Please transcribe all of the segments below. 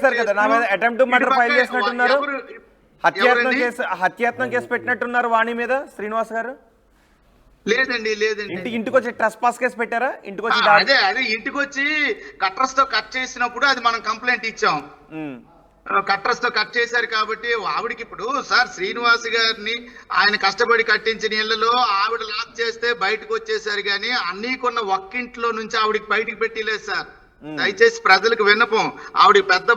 కదా నా మీద అటెంప్ట్ టు మర్డర్ ఫైల్ చేసినట్టున్నారు. హత్యాయత్నం కేసు పెట్టినట్టున్నారు వాణి మీద శ్రీనివాస్ గారు. లేదండి ఇంటికి వచ్చి ట్రెస్ పాస్ కేసు పెట్టారా? ఇంటికి వచ్చి అదే ఇంటికి వచ్చి కట్రస్ తో కట్ చేసినప్పుడు అది మనం కంప్లైంట్ ఇచ్చాం. కట్రస్ తో కట్ చేశారు కాబట్టి ఆవిడకి ఇప్పుడు సార్ శ్రీనివాస్ గారిని ఆయన కష్టపడి కట్టించిన ఇళ్లలో ఆవిడ లాక్ చేస్తే బయటకు వచ్చేసారు కానీ అన్నీకున్న ఒక్కింట్లో నుంచి ఆవిడకి బయటికి పెట్టలేదు సార్. దయచేసి ప్రజలకు విన్నపం, ఆవిడకి పెద్ద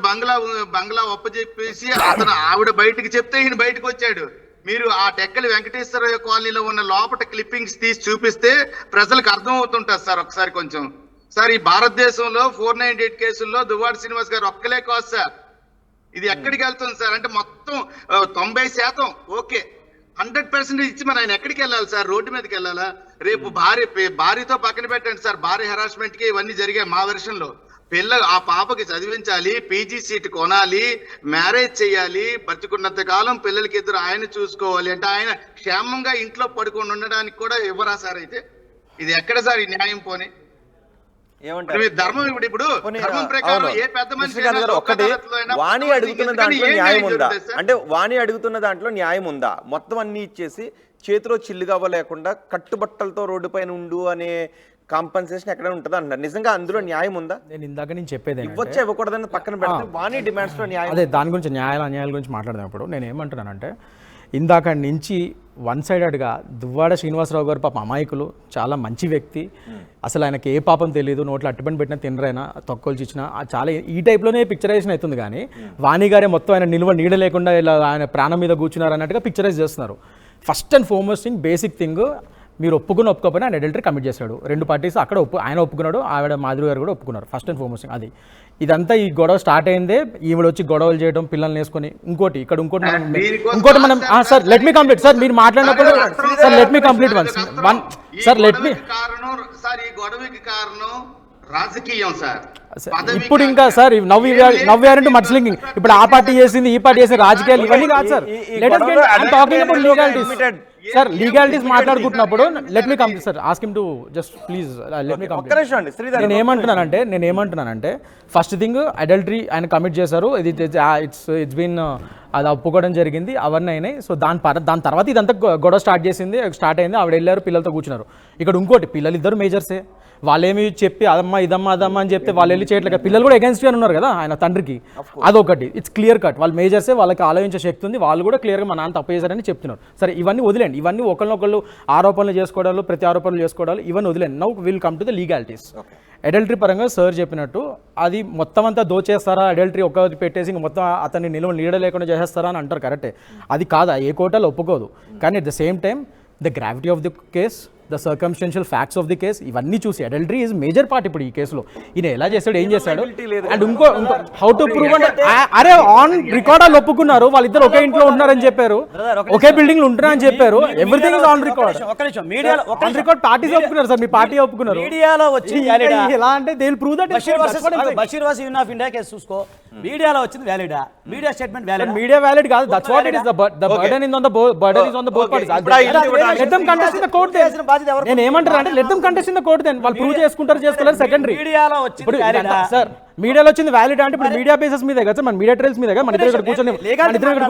బంగ్లా ఒప్పజెప్పేసి అతను ఆవిడ బయటకు చెప్తే ఈయన బయటకు వచ్చాడు. మీరు ఆ టెక్కలి వెంకటేశ్వర కాలనీలో ఉన్న లోపల క్లిప్పింగ్స్ తీసి చూపిస్తే ప్రజలకు అర్థం అవుతుంటారు సార్. ఒకసారి కొంచెం సార్, ఈ భారతదేశంలో 498 కేసుల్లో దువ్వాడ శ్రీనివాస్ గారు ఒక్కలే కాదు సార్. ఇది ఎక్కడికి వెళ్తుంది సార్ అంటే మొత్తం 90% ఓకే, 100% ఇచ్చి మరి ఆయన ఎక్కడికి వెళ్ళాలి సార్? రోడ్డు మీదకి వెళ్ళాలా? రేపు భార్యతో పక్కన పెట్టండి సార్, భార్య హెరాస్మెంట్ కి ఇవన్నీ జరిగాయి మా వెర్షన్ లో. ఆ పాపకి చదివించాలి, పీజీ సీట్ కొనాలి, మ్యారేజ్ చేయాలి, బతికున్నంత కాలం పిల్లలకి ఇద్దరు ఆయన చూసుకోవాలి అంటే ఆయన క్షేమంగా ఇంట్లో పడుకొని ఉండడానికి కూడా ఇవ్వరా సార్? అయితే ఇది ఎక్కడ సార్ ఈ న్యాయం? పోనీ ధర్మం ఇప్పుడు ధర్మం ప్రకారం ఏ పెద్ద మనిషి వాణి అడుగుతున్న దాంట్లో న్యాయం ఉందా అంటే వాణి అడుగుతున్న దాంట్లో న్యాయం ఉందా? మొత్తం అన్ని ఇచ్చేసి చేతిలో చిల్లుగా లేకుండా కట్టుబట్టలతో రోడ్డు పైన ఉండు అనే కాంపన్సేషన్ ఎక్కడ ఉంటుంది అంటారు. నిజంగా అందులో న్యాయం ఉందా? నేను ఇందాక నేను చెప్పేది ఇవ్వచ్చు ఇవ్వకూడదని పక్కన పెడితే వాణి డిమాండ్స్ లో న్యాయం. అదే దాని గురించి అన్యాయాల గురించి మాట్లాడేటప్పుడు నేను ఏమంటున్నానంటే ఇందాక నుంచి వన్ సైడెడ్గా దువ్వాడ శ్రీనివాసరావు గారు పాపం అమాయకులు, చాలా మంచి వ్యక్తి, అసలు ఆయనకి ఏ పాపం తెలియదు, నోట్లో అట్టుపని పెట్టినా తినరైనా తొక్కలు ఇచ్చినా చాలా ఈ టైప్లోనే పిక్చరైజేషన్ అవుతుంది. కానీ వాణి గారే మొత్తం ఆయన నీడ లేకుండా ఇలా ఆయన ప్రాణం మీద కూర్చున్నారు అన్నట్టుగా పిక్చరైజ్ చేస్తున్నారు. First and foremost thing, basic thing, మీరు ఒప్పుకోకపోయినా ఆయన అడల్టరీ కమిట్ చేశాడు. 2 పార్టీస్ అక్కడ ఆయన ఒప్పుకున్నాడు, ఆవిడ మాధురి గారు కూడా ఒప్పుకున్నారు. ఫస్ట్ అండ్ ఫార్మోస్ట్ అది. ఇదంతా ఈ గొడవ స్టార్ట్ అయిందే ఈవిడ వచ్చి గొడవలు చేయడం, పిల్లల్ని వేసుకొని. ఇంకోటి మనం sir let me complete sir, మీరు మాట్లాడినప్పుడు sir let me complete one sir let me రాజకీయం సార్. ఇప్పుడు ఇంకా సార్ నవ్వు మడ్స్లింగింగ్, ఇప్పుడు ఆ పార్టీ చేసింది ఈ పార్టీ చేసింది, రాజకీయాలు ఇవన్నీ కాదు sir. Talking about legalities sir, legalities మాట్లాడుకుంటున్నప్పుడు let me complete sir, ask him to just please let me complete. నేను ఏమంటున్నానంటే ఫస్ట్ థింగ్ అడల్టరీ ఆయన కమిట్ చేశారు, ఇట్స్ బీన్ అది ఒప్పుకోవడం జరిగింది, అవన్నీ అయినాయి. సో దాని తర్వాత ఇదంతా గొడవ స్టార్ట్ అయింది, ఆవిడ వెళ్ళారు, పిల్లలతో కూర్చున్నారు. ఇక్కడ ఇంకోటి, పిల్లలు ఇద్దరు మేజర్సే, వాళ్ళేమి చెప్పి అదమ్మా ఇదమ్మా అని చెప్తే వాళ్ళు వెళ్ళి చేయట్లేదు. పిల్లలు కూడా అగెన్స్ట్ గా ఉన్నారు కదా ఆయన తండ్రికి, అదొకటి. ఇట్స్ క్లియర్ కట్, వాళ్ళు మేజర్సే, వాళ్ళకి ఆలోచించే శక్తి ఉంది, వాళ్ళు కూడా క్లియర్గా మా నాన్న తప్పు చేశారని చెప్తున్నారు. సరే ఇవన్నీ వదిలేండి, ఇవన్నీ ఒకళ్ళు ఆరోపణలు చేసుకోవడాలు, ప్రతి ఆరోపణలు చేసుకోవడాలు, ఇవన్నీ వదిలేండి. Now will come to the legalities. Adultery పరంగా సార్ చెప్పినట్టు అది మొత్తం అంతా దోచేస్తారా, అడల్టరీ ఒకటి పెట్టేసి మొత్తం అతన్ని నీడ లేకుండా చేసేస్తారా అని అంటారు, కరెక్టే. అది కాదు, ఏ కోర్టులో ఒప్పుకోదు. కానీ at the same time the gravity of the case, the circumstantial facts of the case, ఇవన్నీ చూసి అడల్టరీ ఈజ్ మేజర్ పార్ట్ ఇప్పుడు ఈ కేసులో. ఈయన ఎలా చేస్తాడు, ఏం చేస్తాడు, అండ్ ఇంకో హౌ టు ప్రూవ్ అంటే అరే ఆన్ రికార్డ్ వాళ్ళు ఒప్పుకున్నారు, వాళ్ళిద్దరు ఒకే ఇంట్లో ఉంటున్నారని చెప్పారు, ఒకే బిల్డింగ్ లో ఉంటున్నారని చెప్పారు, everything is on record. On record parties ఒప్పుకున్నారు సార్, మీ పార్టీ ఒప్పుకున్నారు. మీడియాలో వచ్చి ఎలా అంటే they will prove that Basheer versus Union of India case చూసుకో, మీడియాలో వచ్చింది వ్యాలిడా, media statement valid, media valid కాదు. That's what it is, the burden is on the both parties. Let them contest in the court then. నేను ఏమంటారు అంటే let them contest in the court then, వాళ్ళు prove చేసుకుంటారు చేసుకోలేరు secondary. మీడియాలో వచ్చింది sir, మీడియాలో వచ్చింది వ్యాలిడ్ అంటే ఇప్పుడు మీడియా బేసిస్ మీద కదా, మన మీడియా ట్రైల్స్ మీద మన ఇద్దరు ఇక్కడ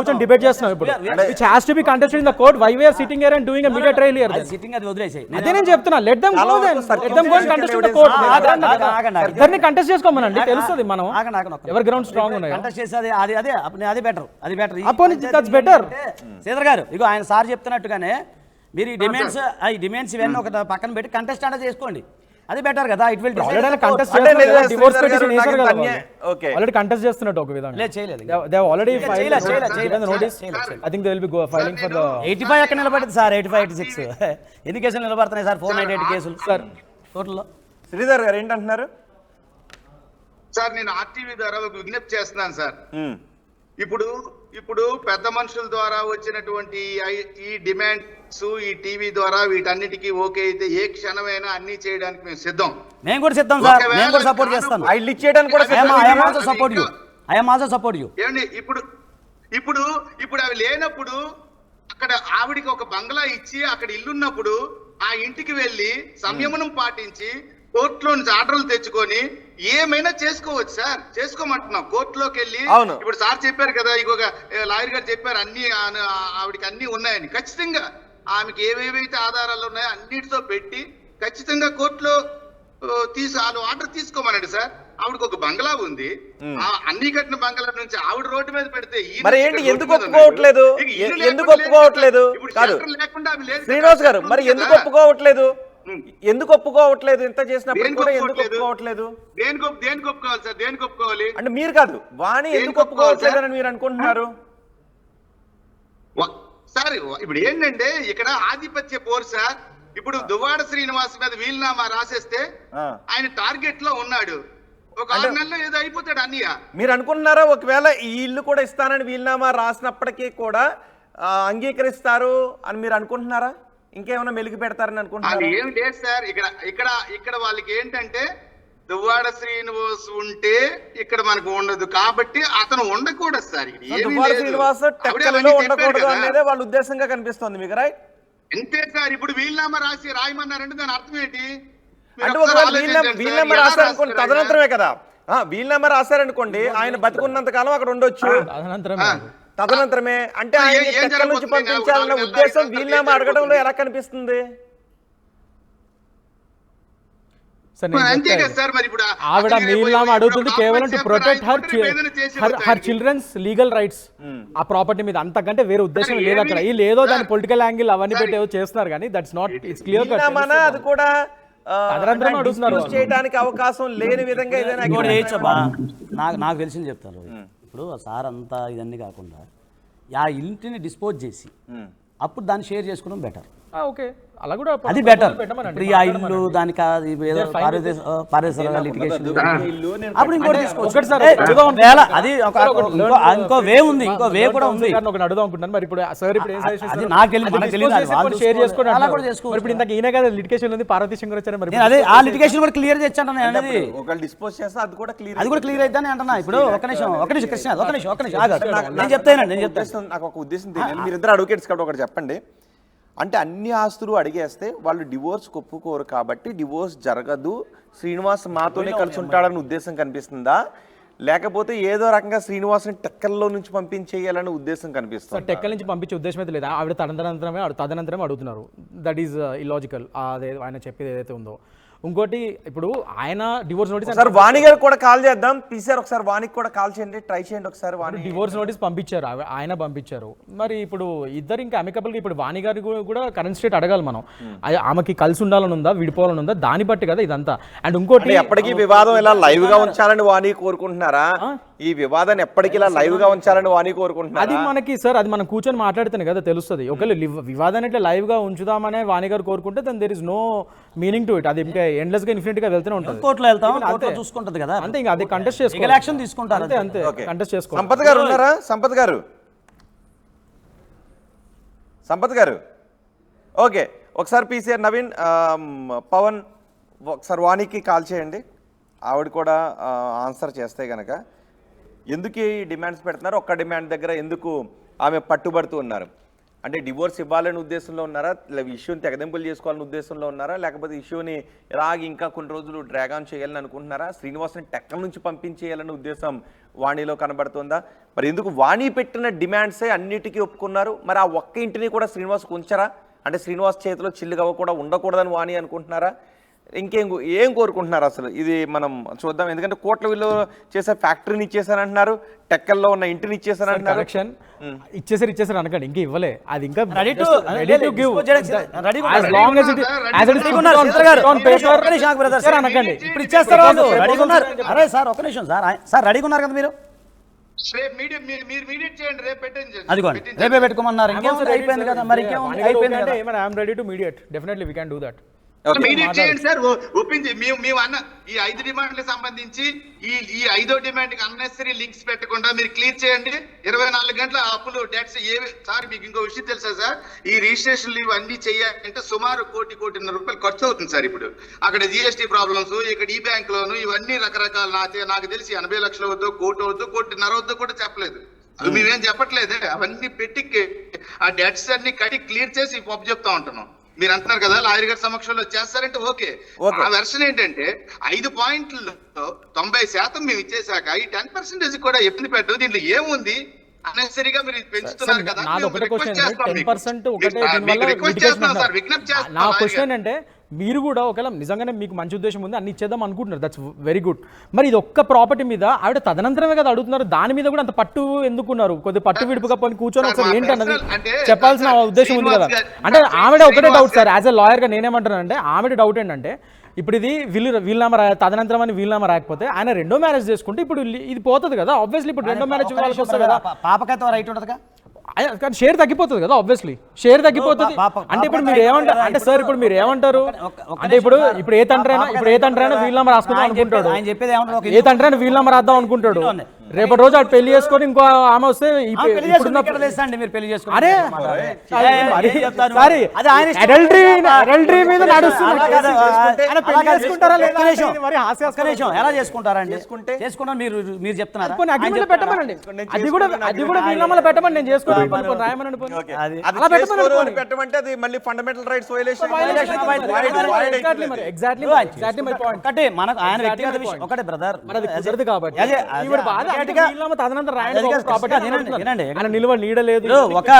కూర్చొని డిబేట్ చేస్తున్నాం ఇప్పుడు. Which has to be contested in the court. Why we are sitting here and doing a media trial here? Sitting అది వదిలేసేయ్. అదే నేను చెప్తున్నా, let them go then, let them go and contest in the court. ఇద్దరిని contest చేసుకోమనండి, తెలుస్తుంది మనం ఎవరి గ్రౌండ్ స్ట్రాంగ్ ఉన్నాయి. కంటెస్ట్ చేసేది అది బెటర్, అది బెటర్. అపోని దట్స్ బెటర్. శ్రీధర్ గారు ఇగో ఆయన సార్ చెప్తున్నట్టుగానే మీరు ఈ డిమాండ్స్ ఇవన్నీ ఒక పక్కన పెట్టి కంటెస్ట్ అంటే చేసుకోండి, అది బెటర్ కదా. ఇట్ విల్ కంటెస్ట్ చేస్తున్నట్టు ఒక విధంగా చేయలేదు. They already notice. I think they will be filing for the 85 ఎక్కడ నిలబడింది సార్, 85, 86 ఎన్ని కేసులు నిలబడుతున్నాయి సార్? 498 కేసులు సార్ టోటల్లో. శ్రీధర్ గారు ఏంటంటున్నారు సార్? నేను ఆర్టీవీ ద్వారా ఒక విజ్ఞప్తి చేస్తున్నాను సార్. ఇప్పుడు పెద్ద మనుషుల ద్వారా వచ్చినటువంటి ఈ డిమాండ్స్, ఈ టీవీ ద్వారా వీటన్నిటికీ ఓకే అయితే ఏ క్షణమైనా అన్ని చేయడానికి మేము సిద్ధం. మేము కూడా సిద్ధం సార్, మేము కూడా సపోర్ట్ చేస్తాం. ఐల్ ఇచ్చేయడానికి కూడా I am also support you. ఏమండి ఇప్పుడు అవి లేనప్పుడు అక్కడ ఆవిడికి ఒక బంగ్లా ఇచ్చి అక్కడ ఇల్లున్నప్పుడు ఆ ఇంటికి వెళ్ళి సంయమనం పాటించి కోర్టులో నుంచి ఆర్డర్లు తెచ్చుకొని ఏమైనా చేసుకోవచ్చు సార్, చేసుకోమంటున్నాం కోర్టులోకి వెళ్ళి. అవును. ఇప్పుడు సార్ చెప్పారు కదా, ఇంకొక లాయర్ గారు చెప్పారు అన్ని ఆవిడకి అన్ని ఉన్నాయని. ఖచ్చితంగా ఆమెకి ఏవేవైతే ఆధారాలు ఉన్నాయో అన్నిటితో పెట్టి ఖచ్చితంగా కోర్టులో వాళ్ళు ఆర్డర్ తీసుకోమనండి సార్. ఆవిడకి ఒక బంగ్లా ఉంది, అన్ని కట్టిన బంగ్లా నుంచి ఆవిడ రోడ్డు మీద పెడితే మరి ఏంటి ఎందుకు ఒప్పుకోవట్లేదు? ఎందుకు ఒప్పుకోవట్లేదు? కాదు శ్రీనివాస్ గారు, మరి ఎందుకు ఒప్పుకోవట్లేదు? ఎందుకు ఒప్పుకోవట్లేదు? ఇంత చేసినప్పుడు కూడా ఎందుకు ఒప్పుకోవట్లేదు? దేనికి ఒప్పుకోవాలి సార్? దేనికి ఒప్పుకోవాలి అంటే మీరు కాదు, వాణి ఎందుకు ఒప్పుకోవట్లేదు అని మీరు అనుకుంటున్నారు సార్? ఇప్పుడు ఏంటంటే ఇక్కడ ఆధిపత్య పోరు సార్. ఇప్పుడు దువ్వాడ శ్రీనివాస్ మీద వీలునామా రాసేస్తే ఆయన టార్గెట్ లో ఉన్నాడు. ఒక 6 నెలల్లో ఏదో అయిపోతాడు అన్నయ్య. మీరు అనుకుంటున్నారా ఒకవేళ ఈ ఇల్లు కూడా ఇస్తానని వీలునామా రాసినప్పటికీ కూడా అంగీకరిస్తారు అని మీరు అనుకుంటున్నారా? ఇంకేమైనా మెలిగి పెడతారని అనుకుంటున్నారు? అది ఏం లేదు సార్. ఇక్కడ వాళ్ళకి ఏంటంటే దువ్వాడ శ్రీనివాస్ ఉంటే ఇక్కడ మనకు ఉండదు కాబట్టి అతను ఉండకూడదు సార్. దువ్వాడ శ్రీనివాస్ టెక్కలలో ఉండకూడదు అనేదే వాళ్ళ ఉద్దేశంగా కనిపిస్తుంది మీకు, రైట్? అంతే సార్. ఇప్పుడు వీలునామా రాయమన్నారంటే దాని అర్థం ఏంటి? అంటే ఒకవేళ వీలునామా రాశారనుకోండి తదనంతరమే కదా. వీలునామా రాశారనుకోండి, ఆయన బతికున్నంత కాలం అక్కడ ఉండొచ్చు, తదనంతరమే. అంటే ఆయన టెక్కల నుంచి పంపించాలన్న ఉద్దేశం వీలునామా అడగడంలో ఎలా కనిపిస్తుంది? ఆవిడ వీలునామా అడుగుతుంది కేవలం to protect her children's legal rights ఆ ప్రాపర్టీ మీద, అంతకంటే వేరే ఉద్దేశం లేదు అక్కడ. ఈ లేదో దాని పొలిటికల్ యాంగిల్ అవన్నీ పెట్టి ఏదో చేస్తున్నారు కానీ that's not, it's clear cut. అది కూడా చేయడానికి అవకాశం లేని విధంగా ఏదైనా నాకు తెలిసింది చెప్తారు. ఇప్పుడు సార్ అంతా ఇదన్నీ కాకుండా ఆ ఇంటిని డిస్పోజ్ చేసి అప్పుడు దాన్ని షేర్ చేసుకోవడం బెటర్. ఓకే, అలా కూడా అది బెటర్. ఆ ఇల్లు దానికి అప్పుడు ఇంకోటి అది ఇంకో వే ఉంది, ఇంకో వే కూడా ఉంది. అడుగుదాం అనుకుంటాను మరి. ఇప్పుడు సార్ ఇప్పుడు అది నాకు షేర్ చేసుకోండి అలా కూడా చేసుకోండి. ఇప్పుడు ఇంతకు ఈయన కదా లిటిగేషన్ ఉంది, పార్వతీ శంకర్ వచ్చారు. మరి అదే ఆ లిటిగేషన్ కూడా క్లియర్ చేస్తాను అనేది, అది కూడా క్లియర్ అవుతానే అంటున్నా. ఇప్పుడు ఒక నిమిషం కృష్ణ, ఒక నిమిషం నేను చెప్తానండి. నాకు ఒక ఉద్దేశం తెలియదు. మీరిద్దరు అడ్వకేట్స్ కాబట్టి ఒకటి చెప్పండి. అంటే అన్ని ఆస్తులు అడిగేస్తే వాళ్ళు డివోర్స్ ఒప్పుకోరు కాబట్టి డివోర్స్ జరగదు, శ్రీనివాస్ మాతోనే కలిసి ఉంటాడని ఉద్దేశం కనిపిస్తుందా? లేకపోతే ఏదో రకంగా శ్రీనివాస్ని టెక్కల్లో నుంచి పంపించేయాలనే ఉద్దేశం కనిపిస్తుంది? టెక్కల నుంచి పంపించే ఉద్దేశం అయితే లేదా. ఆవిడ తదనంతరమే అడుగుతున్నారు. That is illogical. అదే ఆయన చెప్పేది ఏదైతే ఉందో. ఇంకోటి ఇప్పుడు ఆయన డివోర్స్ నోటీస్ సార్ వాణి గారు కూడా కాల్ చేద్దాం. పీసీఆర్ ఒకసారి వాణికి కూడా కాల్ చేయండి, ట్రై చేయండి ఒకసారి. వాణి డివోర్స్ నోటీస్ పంపించారు, ఆయన పంపించారు. మరి ఇప్పుడు ఇద్దరు ఇంకా అమికబుల్ గా ఇప్పుడు వాణి గారి కూడా కరెంట్ స్టేట్ అడగాలి మనం. ఆమెకి కలిసి ఉండాలని ఉందా, విడిపోవాలని ఉందా, దాన్ని బట్టి కదా ఇదంతా. అండ్ ఇంకోటి ఎప్పటికీ వివాదం ఇలా లైవ్ గా ఉంచాలని వాణి కోరుకుంటున్నారా? ఈ వివాదాన్ని ఎప్పటికీ ఇలా లైవ్ గా ఉంచాలని వాణి కోరుకుంటున్నారా? అది మనకి సార్, అది మనం కూర్చొని మాట్లాడితేనే కదా తెలుస్తుంది. ఒకవేళ వివాదాన్ని ఇట్లా లైవ్ గా ఉంచుదామనే వాణి గారు కోరుకుంటే then there is no meaning to it. అది ఇంకా ఎండ్లెస్ గా ఇన్ఫినిట్ గా వెళ్తూనే ఉంటుంది. కోర్టులో వెళ్తాం, కోర్టులో చూసుకుంటది కదా, అంతే. ఇంకా అది కంటెస్ట్ చేసుకోవాలి, యాక్షన్ తీసుకుంటారు అంతే అంతే. కంటెస్ట్ చేసుకోవాలి. సంపత్ గారు ఉన్నారా? సంపత్ గారు ఓకే. ఒకసారి పీసీఆర్ నవీన్, పవన్ ఒకసారి వాణికి కాల్ చేయండి. ఆవిడ కూడా ఆన్సర్ చేస్తే కనుక ఎందుకు ఈ డిమాండ్స్ పెడుతున్నారు, ఒక్క డిమాండ్ దగ్గర ఎందుకు ఆమె పట్టుబడుతూ ఉన్నారు? అంటే డివోర్స్ ఇవ్వాలనే ఉద్దేశంలో ఉన్నారా, ఇష్యూని తెగదింపులు చేసుకోవాలనే ఉద్దేశంలో ఉన్నారా, లేకపోతే ఇష్యూని ఇలాగ ఇంకా కొన్ని రోజులు డ్రాగ్ ఆన్ చేయాలని అనుకుంటున్నారా? శ్రీనివాస్ని టెక్కల నుంచి పంపించేయాలనే ఉద్దేశం వాణిలో కనబడుతుందా? మరి ఎందుకు వాణి పెట్టిన డిమాండ్సే అన్నిటికీ ఒప్పుకున్నారు? మరి ఆ ఒక్క ఇంటిని కూడా శ్రీనివాస్కి ఉంచారా? అంటే శ్రీనివాస్ చేతిలో చిల్లుగవ్వ కూడా ఉండకూడదని వాణి అనుకుంటున్నారా? ఏం కోరుకుంటున్నారు అసలు? ఇది మనం చూద్దాం. ఎందుకంటే కోట్ల విలువ చేసే ఫ్యాక్టరీని ఇచ్చేసారంటున్నారు, టెక్కల్లో ఉన్న ఇంటిని ఇచ్చేసారంటున్నారు. ఇచ్చేసారు అనకండి, ఇంకా ఇవ్వలే. అది ఇంకా అనకండి, ఇప్పుడు ఇచ్చేస్తారు. అరే సార్ ఒక నిమిషం సార్ రెడీగా ఉన్నారు కదా మీరు? అదిగోండి రేపే పెట్టుకోమన్నారు. అయిపోయింది కదా, మరి అయిపోయింది. మీడియేట్ చేయండి సార్, ఒప్పించి మేము అన్న ఈ 5 డిమాండ్లకు సంబంధించి ఈ 5వ డిమాండ్ కి అన్నెసరీ లింక్స్ పెట్టకుండా మీరు క్లియర్ చేయండి. 24 గంటల అప్పులు డెట్స్ ఏవి సార్? మీకు ఇంకో విషయం తెలుసా సార్? ఈ రిజిస్ట్రేషన్లు ఇవన్నీ చేయాలంటే సుమారు ₹1.5 కోటి ఖర్చు అవుతుంది సార్. ఇప్పుడు అక్కడ GST ప్రాబ్లమ్స్, ఇక్కడ ఈ బ్యాంక్ లోను, ఇవన్నీ రకరకాల. నాకు తెలిసి 80 లక్షలు వద్దు, కోటి వద్దు, 1.5 కోటి వద్దు కూడా చెప్పలేదు. మేమేం చెప్పట్లేదే. అవన్నీ పెట్టి ఆ డెట్స్ అన్ని కట్టి క్లియర్ చేసి పప్పు చెప్తా ఉంటున్నాం. మీరు అంటున్నారు కదా లాయర్ గారి సమక్షంలో చేస్తారంటే ఓకే. ఆ వెర్షన్ ఏంటంటే 5 పాయింట్లలో 90% మేము ఇచ్చేసాక ఈ 10% కూడా ఎప్పుడు పెట్టదు, దీంట్లో ఏముంది అన్నెసరీగా మీరు పెంచుతున్నారు కదా. నాది ఒకటే క్వశ్చన్, 10% ఒకటే దీనివల్ల నా క్వశ్చన్ అంటే మీరు కూడా ఒకవేళ నిజంగానే మీకు మంచి ఉద్దేశం ఉంది అన్ని ఇచ్చేద్దాం అనుకుంటున్నారు, దట్స్ వెరీ గుడ్. మరి ఇది ఒక్క ప్రాపర్టీ మీద ఆవిడ తదనంతరమే కదా అడుగుతున్నారు, దాని మీద కూడా అంత పట్టు ఎందుకున్నారు? కొద్ది పట్టు విడుపుగా పోయి కూర్చొని ఒకసారి ఏంటన్నది చెప్పాల్సిన ఉద్దేశం ఉంది కదా. అంటే ఆవిడ ఒకటే doubt sir, as a lawyer గా నేనేమంటాను అంటే ఆవిడ డౌట్ ఏంటంటే ఇప్పుడు ఇది వీలునామా తదనంతరం అని వీలునామా రాకపోతే ఆయన రెండో మ్యారేజ్ చేసుకుంటే ఇప్పుడు ఇది పోతుంది కదా ఆబ్వియస్లీ. ఇప్పుడు రెండో మ్యారేజ్ వాళ్ళకి వస్తుంది కదా, పాపకైతే రైట్ ఉంటుందిగా, కానీ షేర్ తగ్గిపోతుంది కదా ఆబ్వియస్లీ, షేర్ తగ్గిపోతుంది. అంటే ఇప్పుడు మీరు ఏమంటారు అంటే సార్, ఇప్పుడు మీరు ఏమంటారు అంటే ఇప్పుడు ఏ తండ్రైనా వీలునామా రాసుకుందాం అనుకుంటాడు, ఆయన చెప్పేది ఏమంటారు, ఏ తండ్రైనా వీలునామా రాద్దాం అనుకుంటాడు, రేపటి రోజు అటు పెళ్లి చేసుకొని ఇంకో ఆమె వస్తే మీరు పెళ్లి చేసుకోండి. అరే అడల్టరీ మీద నడుస్తుంది, ఎలా చేసుకుంటారండి? చేసుకుంటారు మీరు చెప్తున్నారు, పెట్టమనండి, అది కూడా వీలునామాలో పెట్టమని నేను చేసుకోవాలి రాయమని పెట్టమంటే అది మళ్ళీ fundamental rights violation. Exactly my point. ఒకటి మనకు ఆయన వ్యక్తిగత విషయం ఒకటే బ్రదర్, మరి అది కుదరదు కాబట్టి నిలువ నీడలేదు. ఒక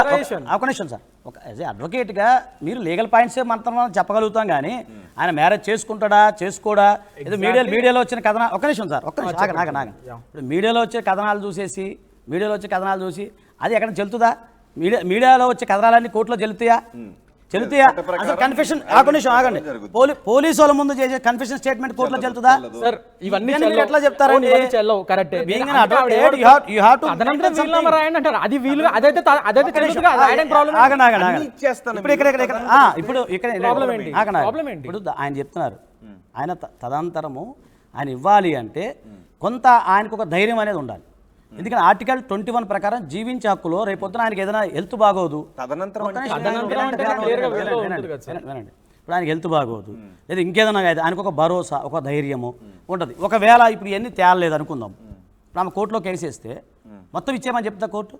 నిమిషం సార్, యాజ్ అడ్వకేట్ గా మీరు లీగల్ పాయింట్స్ మనం చెప్పగలుగుతాం కానీ ఆయన మ్యారేజ్ చేసుకుంటాడా చేసుకోడా, ఏదో మీడియాలో వచ్చిన కథనాలు, ఒక నిమిషం సార్, ఒక్క నిమిషం నాగ ఇప్పుడు మీడియాలో వచ్చే కథనాలు చూసి అది ఎక్కడ చెల్లుతుందా? మీడియాలో వచ్చే కథనాలన్నీ కోర్టులో చెల్లుతాయా? అసలు కన్ఫెషన్ ఆగండి, పోలీసు వాళ్ళ ముందు చేసే కన్ఫెషన్ స్టేట్మెంట్ కోర్టులో చెల్లుతుందా? సార్ ఇవన్నీ ఎట్లా చెప్తారండి? కరెక్టే, ఇప్పుడు ఆయన చెప్తున్నారు, ఆయన తదనంతరము ఆయన ఇవ్వాలి అంటే కొంత ఆయనకు ఒక ధైర్యం అనేది ఉండాలి. ఎందుకంటే ఆర్టికల్ 21 ప్రకారం జీవించే హక్కులో రేపొద్దున ఆయనకి ఏదైనా హెల్త్ బాగోదు, ఇప్పుడు ఆయనకి హెల్త్ బాగోదు లేదా ఇంకేదైనా అయితే ఆయనకు ఒక భరోసా, ఒక ధైర్యము ఉంటుంది. ఒకవేళ ఇప్పుడు ఇవన్నీ తేలలేదు అనుకుందాం, ఇప్పుడు ఆమె కోర్టులో కేసు వేస్తే మొత్తం ఇచ్చేయమని చెప్తా కోర్టు?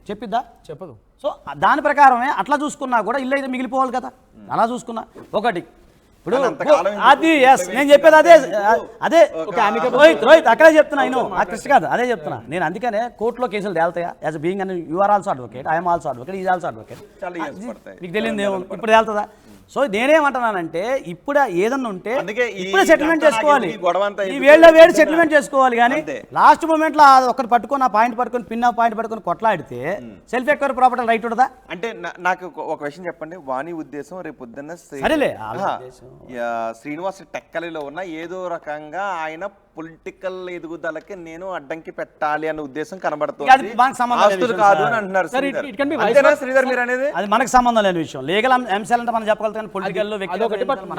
చెప్పదు. సో దాని ప్రకారమే అట్లా చూసుకున్నా కూడా ఇల్లు అయితే మిగిలిపోవాలి కదా. అలా చూసుకున్నా ఒకటి ఇప్పుడు అది నేను చెప్పేది అదే రోహిత్ అక్కడే చెప్తున్నా, కృష్ణ కాదు అదే చెప్తున్నా నేను. అందుకనే కోర్టులో కేసులు తేలుతాయా? యాజ్ బీయింగ్ అని you are also advocate, I'm also advocate, is also advocate, మీకు తెలియదు ఏమో ఇప్పుడు తేలుతుందా? సో నేనేమంటున్నానంటే ఇప్పుడు ఏదన్నా ఉంటే ఇప్పుడే సెటిల్మెంట్ చేసుకోవాలి, ఈ వేడి సెటిల్మెంట్ చేసుకోవాలి. కానీ లాస్ట్ మూమెంట్ లో ఒకటి పట్టుకొని ఆ పాయింట్ పట్టుకొని పాయింట్ పట్టుకొని కొట్లాడితే సెల్ఫ్ ఎక్వైర్ ప్రాపర్టీ రైట్ ఉంటుందా? అంటే నాకు ఒక విషయం చెప్పండి, వాణి ఉద్దేశం రేపు పొద్దున్న సరేలే శ్రీనివాస్ టెక్కలిలో ఉన్న ఏదో రకంగా ఆయన పొలిటికల్ ఎదుగుదలకి నేను అడ్డంకి పెట్టాలి అన్న ఉద్దేశం కనబడుతుంది, కాదు అని అంటున్నారు శ్రీధర్. మీరు అనేది అది మనకు సంబంధం లేని విషయం. లీగల్ అంశాలంటే మనం చెప్పగలుగుతాం, పొలిటికల్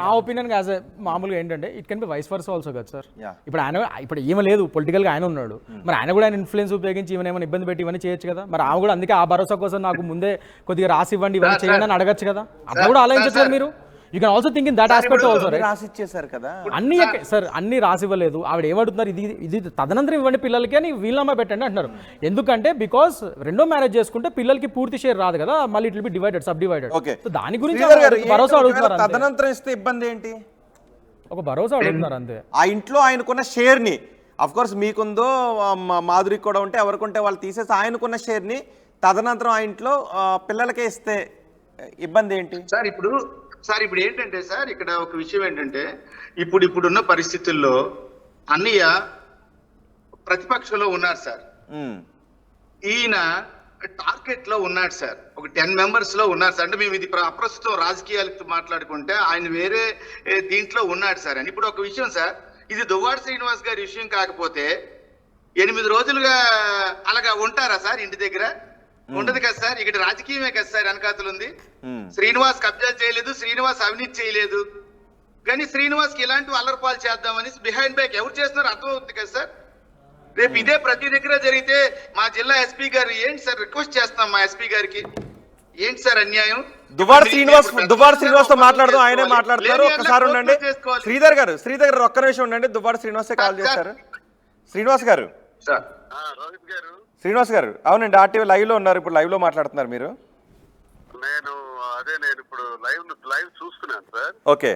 నా ఒపీనియన్ యాజ్ మామూలుగా ఏంటంటే it can be vice versa also కదా సార్. ఇప్పుడు ఈమె లేదు, పొలిటికల్ గా ఆయన ఉన్నాడు, మరి ఆయన కూడా ఆయన ఇన్ఫ్లుయెన్స్ ఉపయోగించి ఈమె ఏమైనా ఇబ్బంది పెట్టి ఇవన్నీ చేయొచ్చు కదా. మరి ఆమె కూడా అందుకే ఆ భరోసా కోసం నాకు ముందే కొద్దిగా రాసి ఇవ్వండి ఇవన్నీ చేయండి అని అడగచ్చు కదా, అట్లా కూడా ఆలోచించచ్చు కదా మీరు. You can also think in that aspect also. రాసి ఇచ్చేసారు కదా అన్ని సార్, అన్ని రాసి ఇవ్వలేదు. ఆవిడ ఏమంటున్నారు, ఇది తదనంతరం ఇవ్వండి పిల్లలకి అని వీలునామా పెట్టండి అంటున్నారు. ఎందుకంటే బికాస్ రెండో మ్యారేజ్ చేసుకుంటే పిల్లలకి పూర్తి షేర్ రాదు కదా, మళ్ళీ it will be divided, sub divided. దాని గురించి భరోసా అడుగుతున్నారు. తదనంతరం ఇస్తే ఇబ్బంది ఏంటి? ఒక భరోసా అడుగుతున్నారు అంతే. ఆ ఇంట్లో ఆయనకున్న షేర్ ని, అఫ్ కోర్స్ మీకుందో మాధురికి కూడా ఉంటే ఎవరికుంటే వాళ్ళు తీసేసి ఆయనకున్న షేర్ ని తదనంతరం ఆ ఇంట్లో పిల్లలకే ఇస్తే ఇబ్బంది ఏంటి సార్? ఇప్పుడు ఏంటంటే సార్, ఇక్కడ ఒక విషయం ఏంటంటే ఇప్పుడున్న పరిస్థితుల్లో అన్నయ్య ప్రతిపక్షంలో ఉన్నారు సార్, ఈయన టార్గెట్ లో ఉన్నాడు సార్, ఒక 10 members లో ఉన్నారు సార్. అంటే మేము ఇది అప్రస్తుతం రాజకీయాలతో మాట్లాడుకుంటే ఆయన వేరే దీంట్లో ఉన్నాడు సార్ అని. ఇప్పుడు ఒక విషయం సార్, ఇది దువ్వాడ శ్రీనివాస్ గారి విషయం కాకపోతే 8 రోజులుగా అలాగా ఉంటారా సార్ ఇంటి దగ్గర? ఉండదు కదా సార్. ఇక్కడ రాజకీయమే కదా సార్ వెనకాతలు ఉంది. శ్రీనివాస్ కబ్జా చేయలేదు, శ్రీనివాస్ అవినీతి చేయలేదు, కానీ శ్రీనివాస్ కి ఇలాంటి అల్లరిపాలు చేద్దామని బిహైండ్ బ్యాక్ ఎవరు చేస్తున్నారు అర్థం అవుతుంది కదా సార్. రేపు ఇదే ప్రతి దగ్గర జరిగితే మా జిల్లా ఎస్పీ గారు ఏంటి సార్ రిక్వెస్ట్ చేస్తాం మా ఎస్పీ గారికి, ఏంటి సార్ అన్యాయం? దువ్వాడ శ్రీనివాస్ తో మాట్లాడదాం, ఆయనే మాట్లాడతారు. ఒక్కసారి ఉండండి శ్రీధర్ గారు ఒక్క నిమిషం ఉండండి. దువ్వాడ శ్రీనివాసే కాల్ చేశారు. శ్రీనివాస్ గారు అవునండి, ఆర్టీవీ లైవ్ లో ఉన్నారు, ఇప్పుడు లైవ్ లో మాట్లాడుతున్నారు మీరు. నేను ఇప్పుడు ఇప్పుడు లైవ్ చూస్తున్నాను సార్. ఓకే,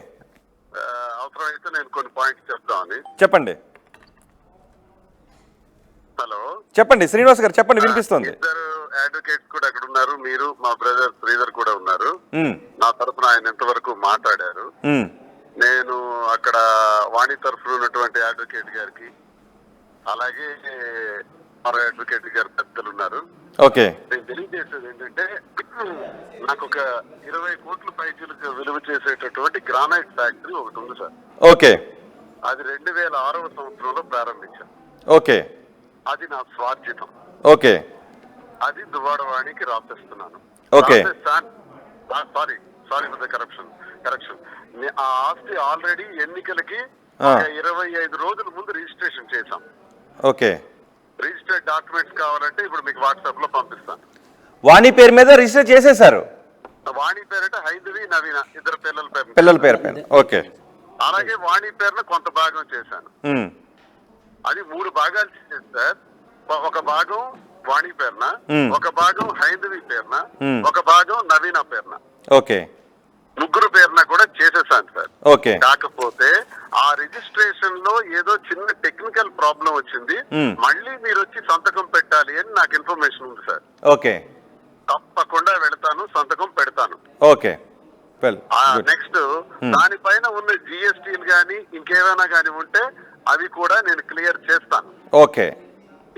అవసరమైతే నేను కొన్ని పాయింట్స్ చెప్దామని. చెప్పండి. హలో, చెప్పండి శ్రీనివాస్ గారు, చెప్పండి, వినిపిస్తుంది. ఇద్దరు అడ్వకేట్స్ కూడా అక్కడ ఉన్నారు, మీరు మా బ్రదర్ శ్రీధర్ కూడా ఉన్నారు. ఉమ్, నా తరఫున ఆయన ఎంతవరకు మాట్లాడారు. ఉమ్, నేను అక్కడ వాణి తరఫున ఉన్నటువంటి అడ్వకేట్ గారికి, అలాగే మరో అడ్వకేట్ గారు పెద్దలు ఉన్నారు. ఓకే, నేను తెలియజేసేది ఏంటంటే, నాకు ఒక 20 కోట్ల పైసలకు విలువ చేసేటటువంటి గ్రానైట్ ఫ్యాక్టరీ ఒకటి ఉంది సార్. ఓకే, అది 2006వ సంవత్సరంలో ప్రారంభించాను. ఓకే, అది నా స్వార్జితం. ఓకే, అది దువ్వాడవాణికి రాపిస్తున్నాను. Okay. Sorry for the correction. ఆ ఆస్తి ఆల్రెడీ ఎన్నికలకి 25 రోజుల ముందు రిజిస్ట్రేషన్ చేశాం. ఓకే. రిజిస్టర్డ్ డాక్యుమెంట్స్ కావాలంటే ఇప్పుడు మీకు వాట్సాప్ లో పంపిస్తాను. వాణి పేరు మీద రిజిస్టర్ చేసేసారు. వాణి పేరంటే హైందవి, నవీన, ఇద్దరు పిల్లల పేరు పైన. ఓకే. అలాగే వాణి పేరున కొంత భాగం చేశాను. ఉమ్, అది 3 భాగాలు చేశాను సార్. ఒక భాగం వాణి పేరున, ఒక భాగం హైందవి పేరున, ఒక భాగం నవీన పేరున. ఓకే. 3 పేరున కూడా చేసేసాను సార్. ఓకే. కాకపోతే ఆ రిజిస్ట్రేషన్ లో ఏదో చిన్న టెక్నికల్ ప్రాబ్లం వచ్చింది. మళ్ళీ మీరు వచ్చి సంతకం పెట్టాలి అని నాకు ఇన్ఫర్మేషన్ ఉంది సార్. ఓకే. తప్పకుండా వెళతాను, సంతకం పెడతాను. ఓకే. నెక్స్ట్ దానిపైన ఉన్న జిఎస్టీలు గానీ ఇంకేమైనా గానీ ఉంటే అవి కూడా నేను క్లియర్ చేస్తాను. Okay.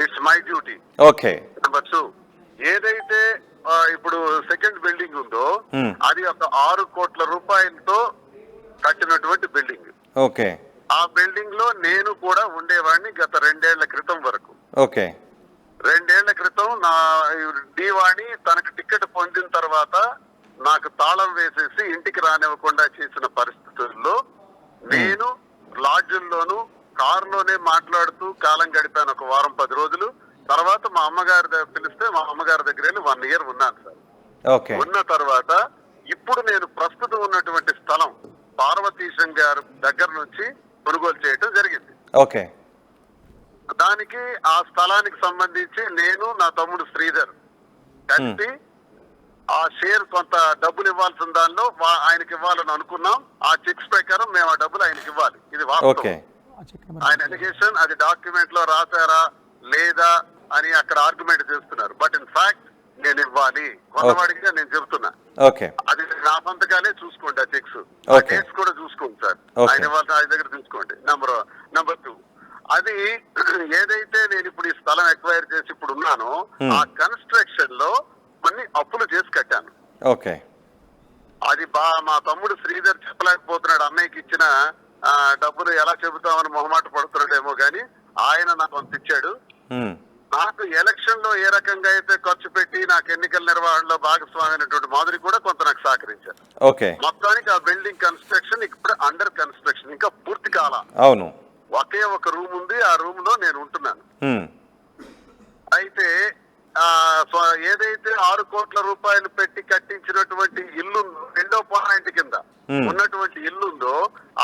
It's my duty. Okay. Number 2, ఏదైతే ఇప్పుడు సెకండ్ బిల్డింగ్ ఉందో అది ఒక 6 కోట్ల రూపాయలతో కట్టినటువంటి బిల్డింగ్. ఓకే. ఆ బిల్డింగ్ లో నేను కూడా ఉండేవాడిని గత 2 ఏళ్ల క్రితం వరకు. ఓకే. 2 ఏళ్ల క్రితం నా దీవాణి తనకు టికెట్ పొందిన తర్వాత నాకు తాళం వేసేసి ఇంటికి రానివ్వకుండా చేసిన పరిస్థితుల్లో నేను లాడ్జుల్లోనూ కారులోనే మాట్లాడుతూ కాలం గడిపాను. ఒక వారం 10 రోజులు. తర్వాత మా అమ్మగారి దగ్గర పిలిస్తే మా అమ్మగారి దగ్గర 1 ఇయర్ ఉన్నాను సార్. ఓకే. ఉన్న తర్వాత ఇప్పుడు నేను ప్రస్తుతం ఉన్నటువంటి స్థలం పార్వతీశం గారి దగ్గర నుంచి కొనుగోలు చేయటం జరిగింది. ఓకే. దానికి ఆ స్థలానికి సంబంధించి నేను నా తమ్ముడు శ్రీధర్ కలిపి ఆ షేర్ కొంత డబ్బులు ఇవ్వాల్సిన దానిలో ఆయనకి ఇవ్వాలని అనుకున్నాం. ఆ చెక్స్ ప్రకారం మేము ఆ డబ్బులు ఆయనకి ఇవ్వాలి. ఇది వాస్తవం. ఆయన ఎలిగేషన్ అది డాక్యుమెంట్ లో రాశారా లేదా అని అక్కడ ఆర్గ్యుమెంట్ చేస్తున్నారు. బట్ ఇన్ ఫ్యాక్ట్ నేను ఇవ్వాలి, కొన్నవాడిగా నేను చెబుతున్నా. ఓకే. అది నా సంతకాలే చూసుకోండి. ఆ చెక్స్ కేసు కూడా చూసుకోండి సార్. ఆయన ఇవ్వాలి, ఆయన దగ్గర చూసుకోండి. నెంబర్ 2, అది ఏదైతే నేను ఇప్పుడు ఈ స్థలం ఎక్వైర్ చేసి ఇప్పుడు ఉన్నానో ఆ కన్స్ట్రక్షన్ లో కొన్ని అప్పులు చేసి కట్టాను. ఓకే. అది మా తమ్ముడు శ్రీధర్ చెప్పలేకపోతున్నాడు. అన్నయ్యకి ఇచ్చిన డబ్బులు ఎలా చెబుతామని మొహమాట పడుతున్నాడేమో గాని ఆయన నాకు పంపించాడు. నాకు ఎలక్షన్ లో ఏ రకంగా అయితే ఖర్చు పెట్టి నాకు ఎన్నికల నిర్వహణలో భాగస్వామి అయినటువంటి మాదిరి కూడా కొంత నాకు సహకరించారు. ఓకే. మొత్తానికి ఆ బిల్డింగ్ కన్స్ట్రక్షన్ ఇప్పుడు అండర్ కన్స్ట్రక్షన్, ఇంకా పూర్తి కాల. అవును. ఒకే ఒక రూమ్ ఉంది, ఆ రూమ్ లో నేను ఉంటున్నాను. అయితే ఏదైతే 6 కోట్ల రూపాయలు పెట్టి కట్టించినటువంటి ఇల్లు రెండో పాయింట్ కింద ఉన్నటువంటి ఇల్లుందో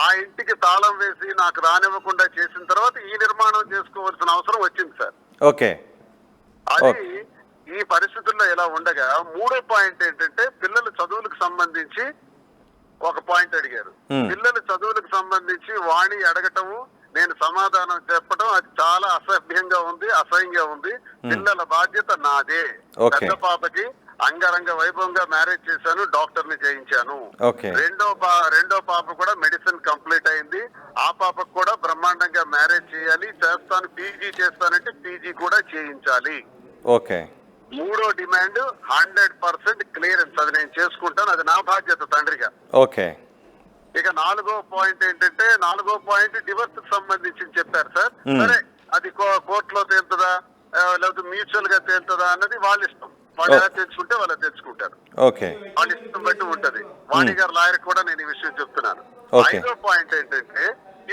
ఆ ఇంటికి తాళం వేసి నాకు రానివ్వకుండా చేసిన తర్వాత ఈ నిర్మాణం చేసుకోవాల్సిన అవసరం వచ్చింది సార్. ఓకే. అది ఈ పరిస్థితుల్లో ఇలా ఉండగా 3వ పాయింట్ ఏంటంటే పిల్లల చదువులకు సంబంధించి ఒక పాయింట్ అడిగారు. పిల్లల చదువులకు సంబంధించి వాణి అడగటము, నేను సమాధానం చెప్పడం అది చాలా అసభ్యంగా ఉంది, అసహ్యంగా ఉంది. పిల్లల బాధ్యత నాదే. పెద్ద పాపకి అంగరంగ వైభవంగా మ్యారేజ్ చేశాను, డాక్టర్ ని చేయించాను. రెండో పాప కూడా మెడిసిన్ కంప్లీట్ అయింది. ఆ పాపకు కూడా బ్రహ్మాండంగా మ్యారేజ్ చేయాలి. చేస్తాను, పీజీ చేస్తానంటే పీజీ కూడా చేయించాలి. ఓకే. 3వ డిమాండ్ 100% క్లియరెన్స్. అది నేను చేసుకుంటాను, అది నా బాధ్యత తండ్రిగా. ఓకే. ఇక 4వ పాయింట్ ఏంటంటే, 4వ పాయింట్ డివర్స్ కి సంబంధించి చెప్పారు సార్. సరే, అది కోర్టులో తేలుతుందా లేకపోతే మ్యూచువల్ గా తేలుతుందా అన్నది వాళ్ళ ఇష్టం. వాళ్ళు ఎలా తెచ్చుకుంటే వాళ్ళు తెచ్చుకుంటారు. ఓకే. వాళ్ళ ఇష్టం బట్టి ఉంటది. వాణి గారు లాయర్ కూడా నేను ఈ విషయం చెప్తున్నాను. 5వ పాయింట్ ఏంటంటే,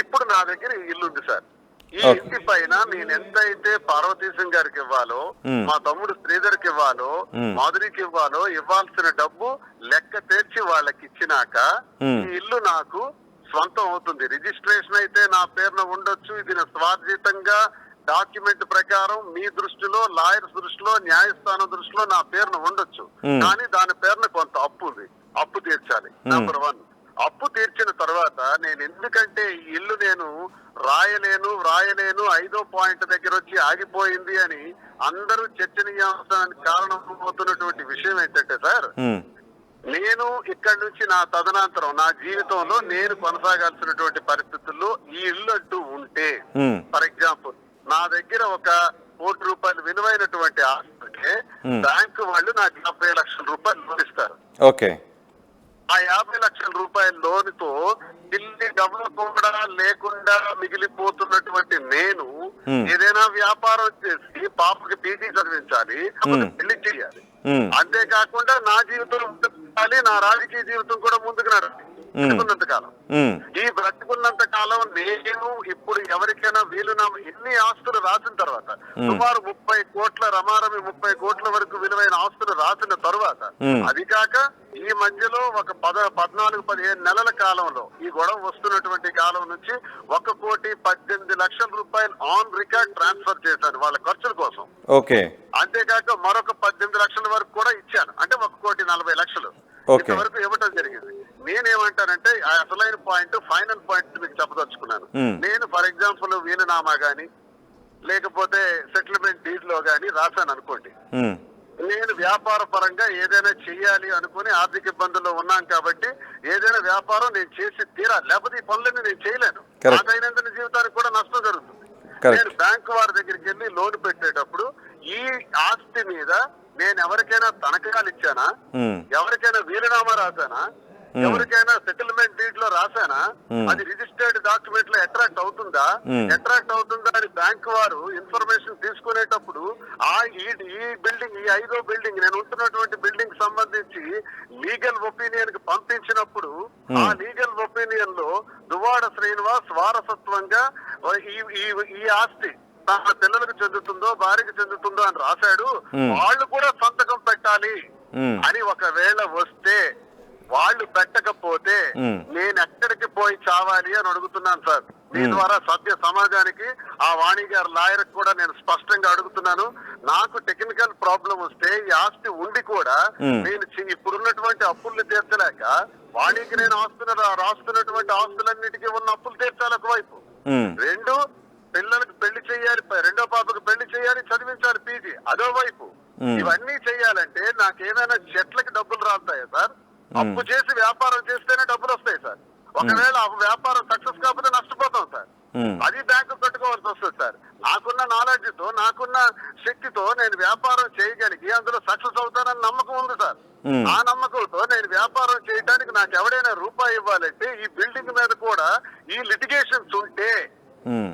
ఇప్పుడు నా దగ్గర ఇల్లు ఉంది సార్. ఈ ఇంటి పైన నేను ఎంతైతే పార్వతీశం గారికి ఇవ్వాలో, మా తమ్ముడు శ్రీధర్కి ఇవ్వాలో, మాధురికి ఇవ్వాలో ఇవ్వాల్సిన డబ్బు లెక్క తెచ్చి వాళ్ళకి ఇచ్చినాక ఈ ఇల్లు నాకు స్వంతం అవుతుంది. రిజిస్ట్రేషన్ అయితే నా పేరున ఉండొచ్చు. ఇది నా స్వార్జితంగా డాక్యుమెంట్ ప్రకారం మీ దృష్టిలో, లాయర్స్ దృష్టిలో, న్యాయస్థానం దృష్టిలో నా పేరున ఉండొచ్చు. కానీ దాని పేరున కొంత అప్పు ఉంది. అప్పు తీర్చాలి. నంబర్ 1. అప్పు తీర్చిన తర్వాత నేను ఎందుకంటే ఈ ఇల్లు నేను వ్రాయలేను 5వ పాయింట్ దగ్గర వచ్చి ఆగిపోయింది అని అందరూ చర్చనీయాంశానికి కారణమవుతున్నటువంటి విషయం ఏంటంటే సార్, నేను ఇక్కడి నుంచి నా తదనంతరం నా జీవితంలో నేను కొనసాగాల్సినటువంటి పరిస్థితుల్లో ఈ ఇల్లు అంటూ ఉంటే, ఫర్ ఎగ్జాంపుల్ నా దగ్గర ఒక ₹1,00,00,000 విలువైనటువంటి ఆస్తికే బ్యాంకు వాళ్ళు నాకు 50 లక్షల రూపాయలు లోన్ ఇస్తారు. ఓకే. ఆ 50 లక్షల రూపాయల లోనుతో ఇల్లు డబ్బులు కూడా లేకుండా మిగిలిపోతున్నటువంటి నేను ఏదైనా వ్యాపారం చేసి పాపకి పీజీ చదివించాలి, పెళ్లి చేయాలి. అంతేకాకుండా నా జీవితం ఉండాలి, నా రాజకీయ జీవితం కూడా ముందుకు నడవాలి. బ్రతుకున్నంత కాలం, ఈ బ్రతుకున్నంత కాలం నేను ఇప్పుడు ఎవరికైనా ఎన్ని ఆస్తులు రాసిన తర్వాత సుమారు 30 కోట్ల రమారమి 30 కోట్ల వరకు విలువైన ఆస్తులు రాసిన తర్వాత, అది కాక ఈ మధ్యలో ఒక 14-15 నెలల కాలంలో ఈ గొడవ వస్తున్నటువంటి కాలం నుంచి 1,18,00,000 రూపాయలు ఆన్ రికార్డ్ ట్రాన్స్ఫర్ చేశాను వాళ్ళ ఖర్చుల కోసం. ఓకే. అంతేకాక మరొక 18 లక్షల వరకు కూడా ఇచ్చాను, అంటే 1,40,00,000 ఇంతవరకు ఇవ్వటం జరిగింది. నేనేమంటానంటే అసలైన పాయింట్, ఫైనల్ పాయింట్ మీకు చెప్పదలుచుకున్నాను. నేను ఫర్ ఎగ్జాంపుల్ వీలునామా గాని లేకపోతే సెటిల్మెంట్ డీడ్ లో గాని రాశాను అనుకోండి, నేను వ్యాపార పరంగా ఏదైనా చెయ్యాలి అనుకుని ఆర్థిక ఇబ్బందుల్లో ఉన్నాం కాబట్టి ఏదైనా వ్యాపారం నేను చేసి తీరాలి, లేకపోతే ఈ పనులన్నీ నేను చేయలేను. నా దైనందిన జీవితానికి కూడా నష్టం జరుగుతుంది. నేను బ్యాంకు వారి దగ్గరికి వెళ్ళి లోన్ పెట్టేటప్పుడు ఈ ఆస్తి మీద నేను ఎవరికైనా తనఖాలు ఇచ్చానా, ఎవరికైనా వీలునామా రాశానా, ఎవరికైనా సెటిల్మెంట్ డీడ్ లో రాశానా, అది రిజిస్టర్డ్ డాక్యుమెంట్ లో అట్రాక్ట్ అవుతుందా అని బ్యాంక్ వారు ఇన్ఫర్మేషన్ తీసుకునేటప్పుడు ఈ బిల్డింగ్, ఈ 5వ బిల్డింగ్, నేను ఉంటున్నటువంటి బిల్డింగ్ సంబంధించి లీగల్ ఒపీనియన్ కి పంపించినప్పుడు ఆ లీగల్ ఒపీనియన్ లో దువ్వాడ శ్రీనివాస్ వారసత్వంగా ఈ ఆస్తి తన పిల్లలకు చెందుతుందో భార్యకు చెందుతుందో అని రాశాడు, వాళ్ళు కూడా సంతకం పెట్టాలి అని ఒకవేళ వస్తే, వాళ్ళు పెట్టకపోతే నేను ఎక్కడికి పోయి చావాలి అని అడుగుతున్నాను సార్. దీని ద్వారా సభ్య సమాజానికి, ఆ వాణి గారి లాయర్ కూడా నేను స్పష్టంగా అడుగుతున్నాను, నాకు టెక్నికల్ ప్రాబ్లం వస్తే ఈ ఆస్తి ఉండి కూడా నేను ఇప్పుడున్నటువంటి అప్పుల్ని తీర్చలేక వాణికి నేను రాస్తున్నటువంటి ఆస్తులన్నిటికీ ఉన్న అప్పులు తీర్చాలి ఒకవైపు, 2 పిల్లలకు పెళ్లి చేయాలి, 2వ పాపకు పెళ్లి చేయాలి, చదివించాలి పీజీ అదో వైపు. ఇవన్నీ చేయాలంటే నాకేమైనా చెట్లకి డబ్బులు రాస్తాయా సార్? అప్పు చేసి వ్యాపారం చేస్తేనే డబ్బులు వస్తాయి సార్. ఒకవేళ ఆ వ్యాపారం సక్సెస్ కాకపోతే నష్టపోతాం సార్. అది బ్యాంకు కట్టుకోవాల్సి వస్తుంది సార్. నాకున్న నాలెడ్జ్ తో, నాకున్న శక్తితో నేను వ్యాపారం చేయగలిగి అందులో సక్సెస్ అవుతానని నమ్మకం ఉంది సార్. ఆ నమ్మకంతో నేను వ్యాపారం చేయడానికి నాకు ఎవడైనా రూపాయి ఇవ్వాలంటే ఈ బిల్డింగ్ మీద కూడా ఈ లిటిగేషన్స్ ఉంటే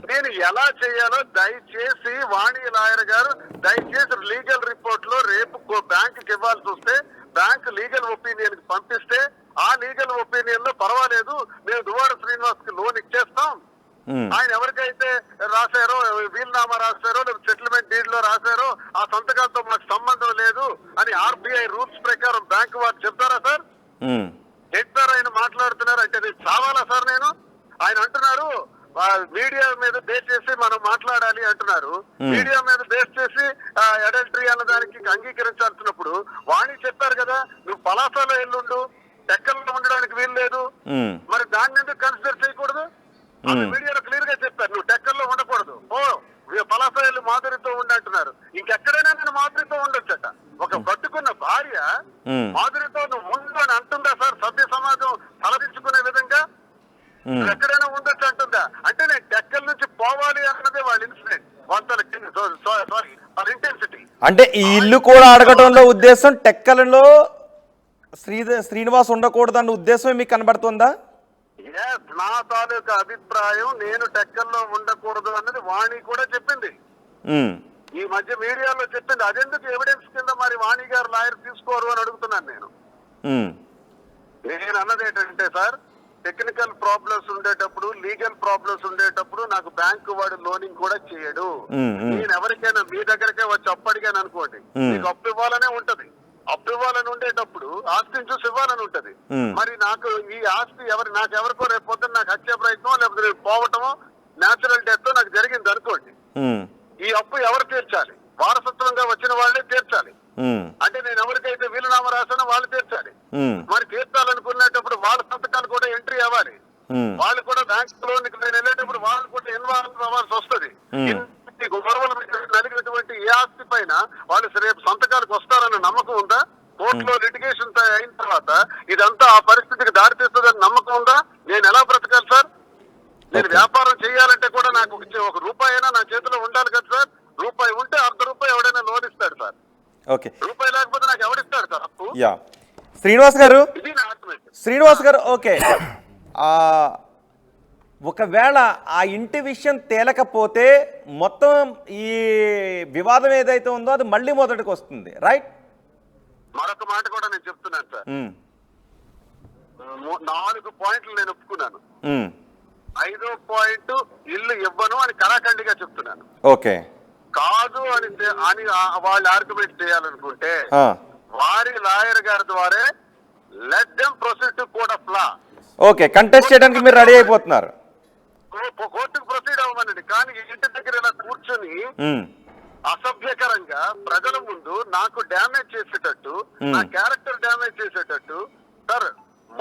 నేను ఎలా చేయాలో దయచేసి వాణి లాయర్ గారు దయచేసి లీగల్ రిపోర్ట్ లో రేపు బ్యాంకుకి ఇవ్వాల్సి వస్తే బ్యాంక్ లీగల్ ఒపీనియన్ కి పంపిస్తే ఆ లీగల్ ఒపీనియన్ లో పర్వాలేదు, మేము దువ్వాడ శ్రీనివాస్ కి లోన్ ఇచ్చేస్తాం, ఆయన ఎవరికైతే రాశారో వీలునామా రాశారో లేదా సెటిల్మెంట్ డీడ్ లో రాశారో ఆ సంతకాలతో మాకు సంబంధం లేదు అని ఆర్బీఐ రూల్స్ ప్రకారం బ్యాంకు వారు చెప్తారా సార్? చెప్తారా? ఆయన మాట్లాడుతున్నారు అంటే అది చావాలా సార్? ఆయన అంటున్నారు మీడియా మీద బేస్ చేసి మనం మాట్లాడాలి అంటున్నారు. మీడియా మీద బేస్ చేసి అడల్టరీ అన్న దానికి అంగీకరించాల్సినప్పుడు వాణి చెప్పారు కదా, నువ్వు పలాసాలో ఎల్లుండు, టెక్కల్లో ఉండడానికి వీలు లేదు, మరి దాన్ని ఎందుకు కన్సిడర్ చేయకూడదు? మీడియాలో క్లియర్ గా చెప్పారు, నువ్వు టెక్కల్లో ఉండకూడదు, పలాసా ఎల్లు మాధురితో ఉండంటున్నారు. ఇంకెక్కడైనా నేను మాధురితో ఉండొచ్చట. ఒక పట్టుకున్న భార్య మాధురితో నువ్వు ఉండు అని అంటుందా సార్? సభ్య సమాజం తలదించుకునే విధంగా ఎక్కడైనా ఉండొచ్చు అంటుందా? అంటే నేను టెక్కల నుంచి పోవాలి అన్నదే వాళ్ళ ఇన్సిడెంట్, వాళ్ళ ఇంటెన్సిటీ. అంటే ఈ ఇల్లు కూడా అడగటంలో ఉద్దేశం టెక్కలలో శ్రీనివాస్ ఉండకూడదు అన్న ఉద్దేశమే మీకు కనబడుతుందా? నా తాలూకా అభిప్రాయం, నేను టెక్కల్లో ఉండకూడదు అన్నది వాణి కూడా చెప్పింది, ఈ మధ్య మీడియాలో చెప్పింది. అదెందుకు ఎవిడెన్స్ కింద మరి వాణి గారు లాయర్ తీసుకోరు అని అడుగుతున్నాను నేను. నేను అన్నది ఏంటంటే సార్, టెక్నికల్ ప్రాబ్లమ్స్ ఉండేటప్పుడు, లీగల్ ప్రాబ్లమ్స్ ఉండేటప్పుడు నాకు బ్యాంకు వాడు లోనింగ్ కూడా చేయడు. నేను ఎవరికైనా మీ దగ్గరకే వచ్చి అప్పు అడిగాను అనుకోండి, మీకు అప్పు ఇవ్వాలనే ఉంటది. అప్పు ఇవ్వాలని ఉండేటప్పుడు ఆస్తిని చూసి ఇవ్వాలని ఉంటది. మరి నాకు ఈ ఆస్తి నాకెవరికో రేపు పొద్దున్న నాకు హత్య ప్రయత్నం లేకపోతే రేపు పోవటమో న్యాచురల్ డెత్ నాకు జరిగింది అనుకోండి, ఈ అప్పు ఎవరు తీర్చాలి? వారసత్వంగా వచ్చిన వాళ్ళే తీర్చాలి. అంటే నేను ఎవరికైతే వీలునామా రాసానో వాళ్ళు తీర్చాలి. మరి తీర్చాలనుకునేటప్పుడు వాళ్ళ సంతకాలు కూడా ఎంట్రీ అవ్వాలి. వాళ్ళు కూడా బ్యాంక్ లోనికి వెళ్ళేటప్పుడు వాళ్ళు కూడా ఇన్వాల్వ్ అవ్వాల్సి వస్తుంది. గొడవల నలిగినటువంటి ఏ ఆస్తి పైన వాళ్ళు రేపు సంతకాలకు వస్తారన్న నమ్మకం ఉందా? కోర్టులో లిటిగేషన్ అయిన తర్వాత ఇదంతా ఆ పరిస్థితికి దారితీస్తుందని నమ్మకం ఉందా? నేను ఎలా బ్రతకాలి సార్? నేను వ్యాపారం చేయాలంటే కూడా నాకు ఒక రూపాయి అయినా నా చేతిలో ఉండాలి కదా సార్. రూపాయి ఉంటే ₹1 ఎవడైనా లోన్ ఇస్తాడు సార్. ఓకే, రూపాయి లేకపోతే నాకు ఎవరిస్తాడు సార్ అప్పు? శ్రీనివాస్ గారు, ఇది నా ఆర్గ్యుమెంట్. శ్రీనివాస్ గారు, ఓకే, ఒకవేళ ఆ ఇంటి విషయం తేలకపోతే మొత్తం ఈ వివాదం ఏదైతే ఉందో అది మళ్ళీ మొదటికి వస్తుంది, రైట్? మరొక మాట కూడా నేను చెప్తున్నాను సార్. 4 పాయింట్లు నేను ఒప్పుకున్నాను. 5వ పాయింట్ ఇల్లు ఇవ్వను అని కరాఖండిగా చెప్తున్నాను. ఓకే, కాదు అని వాళ్ళు ఆర్గ్యుమెంట్ చేయాలనుకుంటే వారి లాయర్ గారి ద్వారా let them proceed to court of law. Okay, contest చేయడానికి మీరు రెడీ అయిపోతున్నారు. కోర్టుకు ప్రొసీడ్ అవ్వమనండి. కానీ ఇంటి దగ్గర ఇలా కూర్చొని అసభ్యకరంగా ప్రజల ముందు నాకు డ్యామేజ్ చేసేటట్టు, నా క్యారెక్టర్ డ్యామేజ్ చేసేటట్టు. సార్,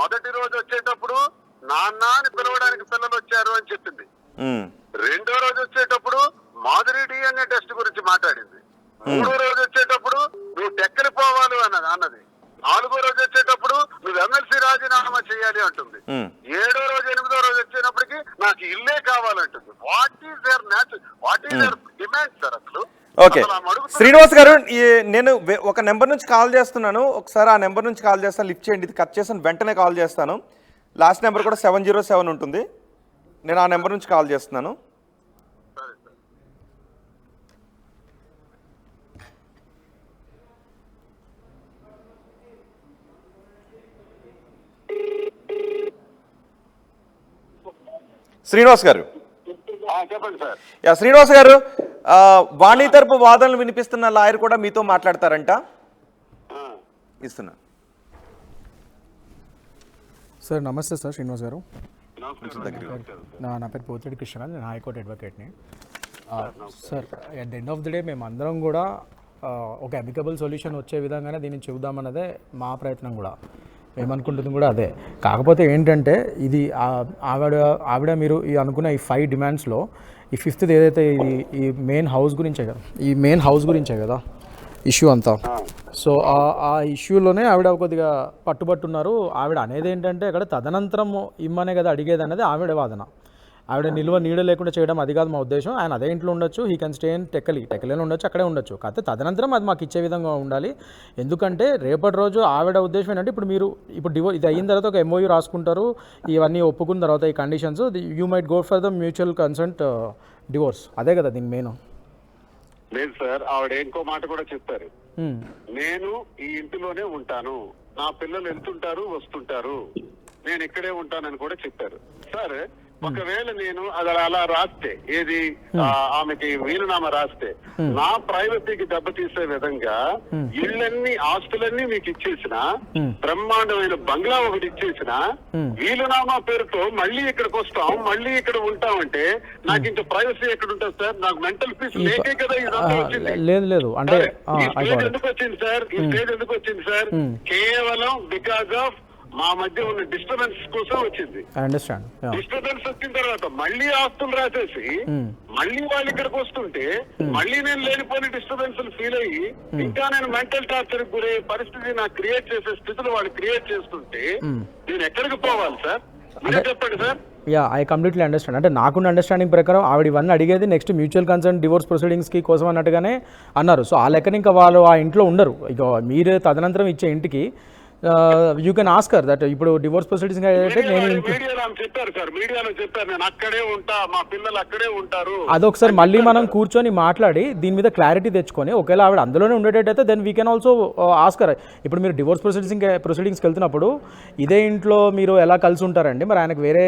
మొదటి రోజు వచ్చేటప్పుడు నాన్న అని పిలవడానికి పిల్లలు వచ్చారు అని చెప్పింది. 2వ రోజు వచ్చేటప్పుడు మాధురి DNA టెస్ట్ గురించి మాట్లాడింది. 3వ రోజు వచ్చేటప్పుడు నువ్వు టెక్కలిపోవాలి అన్నది. 4వ రోజు వచ్చేటప్పుడు నువ్వు ఎమ్మెల్సీ రాజీనామా చేయాలి అంటుంది. 7వ రోజు 8వ రోజు వచ్చేటప్పటికి నాకు ఇల్లే కావాలంటుంది. What is their demand sir అసలు? ఓకే, శ్రీనివాస్ గారు, నేను ఒక నెంబర్ నుంచి కాల్ చేస్తున్నాను. ఒకసారి ఆ నెంబర్ నుంచి కాల్ చేస్తాను, లిఫ్ట్ చేయండి. ఇది కట్ చేస్తాను, వెంటనే కాల్ చేస్తాను. లాస్ట్ నెంబర్ కూడా 707 ఉంటుంది. నేను ఆ నెంబర్ నుంచి కాల్ చేస్తున్నాను. శ్రీనివాస్ గారు, చెప్పండి సార్. శ్రీనివాస్ గారు, వాణి తరపు వాదనలు వినిపిస్తున్న లాయర్ కూడా మీతో మాట్లాడతారంట. ఇస్తున్నా. సార్ నమస్తే సార్, శ్రీనివాస్ గారు. నా పేరు పోతిరెడ్డి కృష్ణ, నేను హైకోర్టు అడ్వకేట్ని. Sir, at the end of the day మేము అందరం కూడా ఒక అమికబుల్ సొల్యూషన్ వచ్చే విధంగానే దీన్ని చూద్దామన్నదే మా ప్రయత్నం కూడా. మేమనుకుంటుంది కూడా అదే. కాకపోతే ఏంటంటే ఇది ఆవిడ మీరు అనుకున్న ఈ 5 డిమాండ్స్లో ఈ 5th ఏదైతే ఈ మెయిన్ హౌస్ గురించే కదా ఇష్యూ అంతా. సో ఆ ఇష్యూలోనే ఆవిడ కొద్దిగా పట్టుబట్టున్నారు. ఆవిడ అనేది ఏంటంటే అక్కడ తదనంతరం ఇమ్మనే కదా అడిగేది అనేది ఆవిడ వాదన. ఆవిడ నిల్వ నీడ లేకుండా చేయడం అది కాదు మా ఉద్దేశం. ఆయన అదే ఇంట్లో ఉండొచ్చు, హీ కెన్ స్టే ఇన్ టెక్కలిలో ఉండొచ్చు, అక్కడే ఉండొచ్చు. కాకపోతే తదనంతరం అది మాకు ఇచ్చే విధంగా ఉండాలి. ఎందుకంటే రేపటి రోజు ఆవిడ ఉద్దేశం ఏంటంటే ఇప్పుడు ఇది అయిన తర్వాత ఒక MOU రాసుకుంటారు. ఇవన్నీ ఒప్పుకున్న తర్వాత ఈ conditions you might go for the mutual consent divorce. అదే కదా దీని మెయిన్. లేదు సార్, ఆవిడ ఇంకో మాట కూడా చెప్పారు. నేను ఈ ఇంటిలోనే ఉంటాను, నా పిల్లలు వెళ్తుంటారు వస్తుంటారు, నేను ఇక్కడే ఉంటానని కూడా చెప్పారు. సార్, ఒకవేళ నేను అది అలా రాస్తే, ఏది ఆమెకి వీలునామా రాస్తే నా ప్రైవసీకి దెబ్బతీసే విధంగా ఇళ్ళన్నీ ఆస్తులన్నీ మీకు ఇచ్చేసిన, బ్రహ్మాండమైన బంగ్లా ఒకటి ఇచ్చేసిన, వీలునామా పేరుతో మళ్ళీ ఇక్కడికి వస్తాం, మళ్ళీ ఇక్కడ ఉంటామంటే నాకు ఇంత ప్రైవసీ ఎక్కడ ఉంటుంది సార్? నాకు మెంటల్ పీస్ లేకే కదా ఇదంతా వచ్చింది. లేదు అంటే ఈ స్టేజ్ ఎందుకు వచ్చింది సార్? ఈ స్టేజ్ ఎందుకు వచ్చింది సార్? కేవలం బికాస్ ఆఫ్ మా మధ్య ఉన్న డిస్టర్బెన్స్ కోసం వచ్చింది. డిస్టర్బెన్స్ వచ్చిన తర్వాత మళ్ళీ ఆస్తులు రాసేసి మళ్ళీ వాళ్ళు ఇక్కడికి వస్తుంటే మళ్ళీ నేను లేనిపోయిన డిస్టర్బెన్స్ ఫీల్ అయ్యి ఇంకా నేను మెంటల్ టార్చర్ గురయ్యే పరిస్థితి నాకు క్రియేట్ చేసే స్థితిలో వాళ్ళు క్రియేట్ చేస్తుంటే నేను ఎక్కడికి పోవాలి సార్? మీరే చెప్పండి సార్. I completely understand. అంటే నాకున్న అండర్స్టాండింగ్ ప్రకారం ఆవిడ ఇవన్నీ అడిగేది నెక్స్ట్ మ్యూచువల్ కన్సర్న్ డివోర్స్ ప్రొసీడింగ్స్కి కోసం అన్నట్టుగానే అన్నారు. సో ఆ లెక్కన ఇంకా వాళ్ళు ఆ ఇంట్లో ఉండరు. ఇక మీరే తదనంతరం ఇచ్చే ఇంటికి యూ కెన్ ఆస్కర్ దట్ ఇప్పుడు డివోర్స్ ప్రొసీడింగ్స్ అదొకసారి మళ్ళీ మనం కూర్చొని మాట్లాడి దీని మీద క్లారిటీ తెచ్చుకొని ఒకవేళ ఆవిడ అందులోనే ఉండేటట్టయితే then we can also ask her. ఇప్పుడు మీరు డివోర్స్ ప్రొసీడింగ్స్కి వెళ్తున్నప్పుడు ఇదే ఇంట్లో మీరు ఎలా కలిసి ఉంటారండి? మరి ఆయనకు వేరే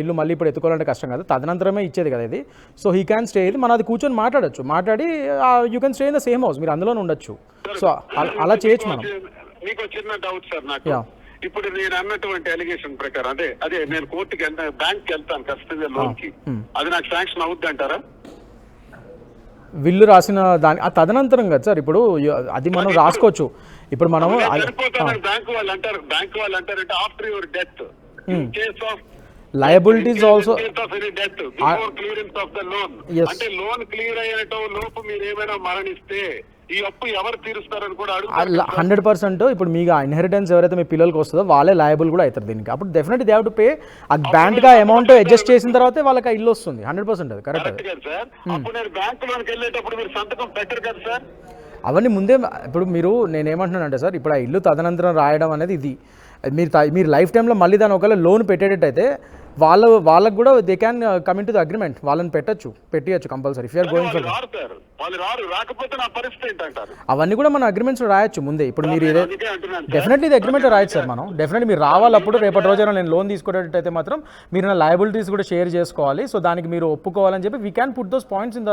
ఇల్లు మళ్ళీ ఇప్పుడు ఎత్తుకోవాలంటే కష్టం కదా, తదనంతరమే ఇచ్చేది కదా ఇది. సో హీ క్యాన్ స్టే, ఇది మనం అది కూర్చొని మాట్లాడచ్చు, మాట్లాడి you can stay in the same house, మీరు అందులోనే ఉండొచ్చు. సో అలా చేయొచ్చు మనం. మీకు చిన్న డౌట్ సార్ నాకు. ఇప్పుడు నేను అన్నటువంటి అలిగేషన్ ప్రకారం అదే నేను కోర్టుకి బ్యాంక్ కి వెళ్తాను ఖచ్చితంగా లోన్ కి, అది నాకు శాంక్షన్ అవుద్ది అంటారా? విల్లు రాసిన దాని ఆ తదనంతరం కదా సార్ ఇప్పుడు అది మనం రాసుకోవచ్చు. ఇప్పుడు మనము బ్యాంక్ వాళ్ళు అంటారంటే after your death case of liabilities also death before clearance of the loan, Yes. అంటే లోన్ క్లియర్ అయ్యేటో లోపు మీరు ఏమైనా మరణిస్తే ఈ అప్పు ఎవరు తీరుస్తారని కూడా 100%. ఇప్పుడు మీకు ఆ ఇన్హెరిటెన్స్ ఎవరైతే మీ పిల్లలకి వస్తుందో వాళ్ళే లయబుల్ కూడా అవుతారు దీనికి. అప్పుడు definitely they have to pay. ఆ బ్యాంక్గా అమౌంట్ అడ్జస్ట్ చేసిన తర్వాతే వాళ్ళకి ఆ ఇల్లు వస్తుంది. 100% అది కరెక్ట్. కదా సార్. అప్పుడు నేను బ్యాంక్ లోనికి వెళ్ళేటప్పుడు మీరు సంతకం పెట్టరు కదా సార్. అవన్నీ ముందే ఇప్పుడు నేనేమంటున్నానంటే సార్, ఇప్పుడు ఆ ఇల్లు తదనంతరం రాయడం అనేది ఇది మీరు లైఫ్ టైంలో మళ్ళీ దాని ఒకవేళ లోన్ పెట్టేటట్టయితే వాళ్ళకు కూడా they can come into the agreement. వాళ్ళని పెట్టియచ్చు compulsory if you're going for. వాళ్ళు రాకపోతే నా పరిస్థితి ఏంటంటారు? అవన్నీ కూడా మన అగ్రిమెంట్స్ రాయొచ్చు ముందే. ఇప్పుడు మీరు ఇదే అందుకే అంటున్నాను డెఫినెట్లీ ఇది అగ్రిమెంట్ రాయొచ్చు సార్. మనం డెఫినెట్లీ మీరు రావాలప్పుడు రేపటి రోజైనా నేను లోన్ తీసుకునేటట్టయితే మాత్రం మీరు నా లయబిలిటీస్ కూడా షేర్ చేసుకోవాలి. సో దానికి మీరు ఒప్పుకోవాలని చెప్పి we can put those points in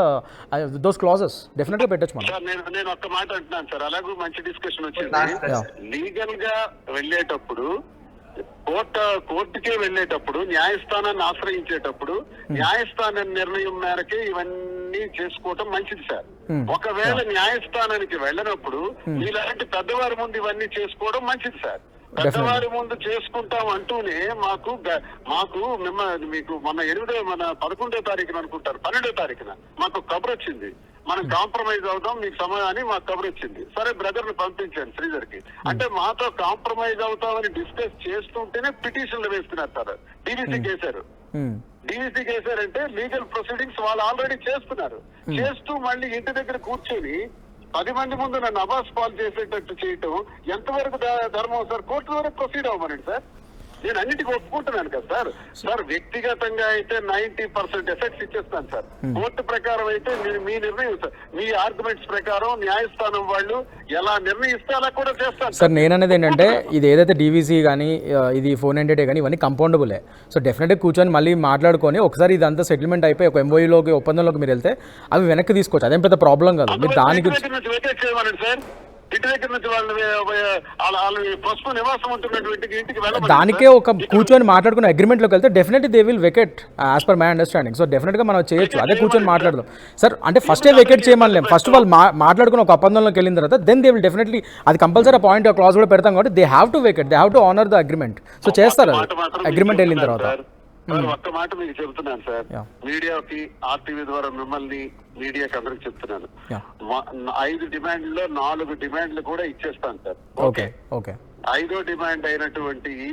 those clauses. డెఫినెట్గా పెట్టచ్చు మనం. సార్. నేను ఒక్క మాట అంటున్నాను సార్, అలాగే మంచి డిస్కషన్ వచ్చింది. లీగల్ గా వెళ్ళేటప్పుడు కోర్టుకే వెళ్ళేటప్పుడు న్యాయస్థానాన్ని ఆశ్రయించేటప్పుడు న్యాయస్థానం నిర్ణయం మేరకే ఇవన్నీ చేసుకోవటం మంచిది సార్. ఒకవేళ న్యాయస్థానానికి వెళ్ళినప్పుడు మీలాంటి పెద్దవారి ముందు ఇవన్నీ చేసుకోవడం మంచిది సార్. పెద్దవారి ముందు చేసుకుంటాం అంటూనే మాకు మీకు మన 11వ తారీఖున అనుకుంటారు 12వ తారీఖున మాకు కబురు వచ్చింది, మనం కాంప్రమైజ్ అవుదాం మీకు సమయాన్ని మాకు కబురు వచ్చింది. సరే బ్రదర్ ని పంపించాను శ్రీధర్ కి. అంటే మాతో కాంప్రమైజ్ అవుతామని డిస్కస్ చేస్తుంటేనే పిటిషన్లు వేస్తున్నారు సార్. డీవీసీకి వేశారు. డీవీసీకి వేశారంటే లీగల్ ప్రొసీడింగ్స్ వాళ్ళు ఆల్రెడీ చేస్తున్నారు. చేస్తూ మళ్ళీ ఇంటి దగ్గర కూర్చొని 10 మంది ముందు నన్ను అబాస్ పాలు చేసేటట్టు చేయటం ఎంతవరకు ధర్మం సార్? కోర్టు వరకు ప్రొసీడ్ అవ్వమనండి సార్. నేను అన్నిటికీ ఒప్పుకుంటున్నాను కదా సార్. వ్యక్తిగతంగా అయితే 90% ఎఫెక్ట్స్ ఇచ్చేస్తాను సార్. కోర్టు ప్రకారం అయితే మీ నిర్ణయం సార్. మీ ఆర్గ్యుమెంట్స్ ప్రకారం న్యాయస్థానం వాళ్ళు ఎలా నిర్ణయిస్తే అలా కూడా చేస్తాను సార్. నేను అనేది ఏంటంటే ఇది ఏదైతే డీవీసీ కానీ ఇది 498 కానీ ఇవన్నీ కంపౌండబులే. సో డెఫినెట్గా కూర్చొని మళ్ళీ మాట్లాడుకొని ఒకసారి ఇదంతా సెటిల్మెంట్ అయిపోయి ఒక ఎంఓయూలోకి ఒప్పందంలోకి మీరు వెళ్తే అవి వెనక్కి తీసుకోవచ్చు. అదేం పెద్ద ప్రాబ్లం కాదు. మీరు దానికి ఇంటి దగ్గర నుంచి వాళ్ళని ప్రస్తుతం నివాసం ఉంటున్నటువంటి ఇంటికి వెళ్ళాలి. దానికే ఒక కూర్చొని మాట్లాడుకున్న అగ్రిమెంట్లోకి వెళ్తే definitely they will vacate as per my understanding. So డెఫినెట్గా మనం చేయొచ్చు. అదే కూర్చొని మాట్లాడదాం సార్. అంటే ఫస్టే వెకెట్ చేయమనిలేం. ఫస్ట్ వాళ్ళు మాట్లాడుకుని ఒక ఒప్పందంలోకి వెళ్ళిన తర్వాత దెన్ దే విల్ డెఫినెట్లీ అది కంపల్సరీ పాయింట్ క్లాజ్ కూడా పెడతాం కాబట్టి they have to vacate, they have to honour the agreement. So చేస్తారు అగ్రిమెంట్ వెళ్ళిన తర్వాత. ఒక్క మాట మీకు చెబుతున్నాను సార్. మీడియాకి ఆర్టీవీ ద్వారా మిమ్మల్ని మీడియాకి అందరికి చెప్తున్నాను. 5 డిమాండ్లో 4 డిమాండ్లు కూడా ఇచ్చేస్తాను సార్. Okay okay. 5వ డిమాండ్ అయినటువంటి ఈ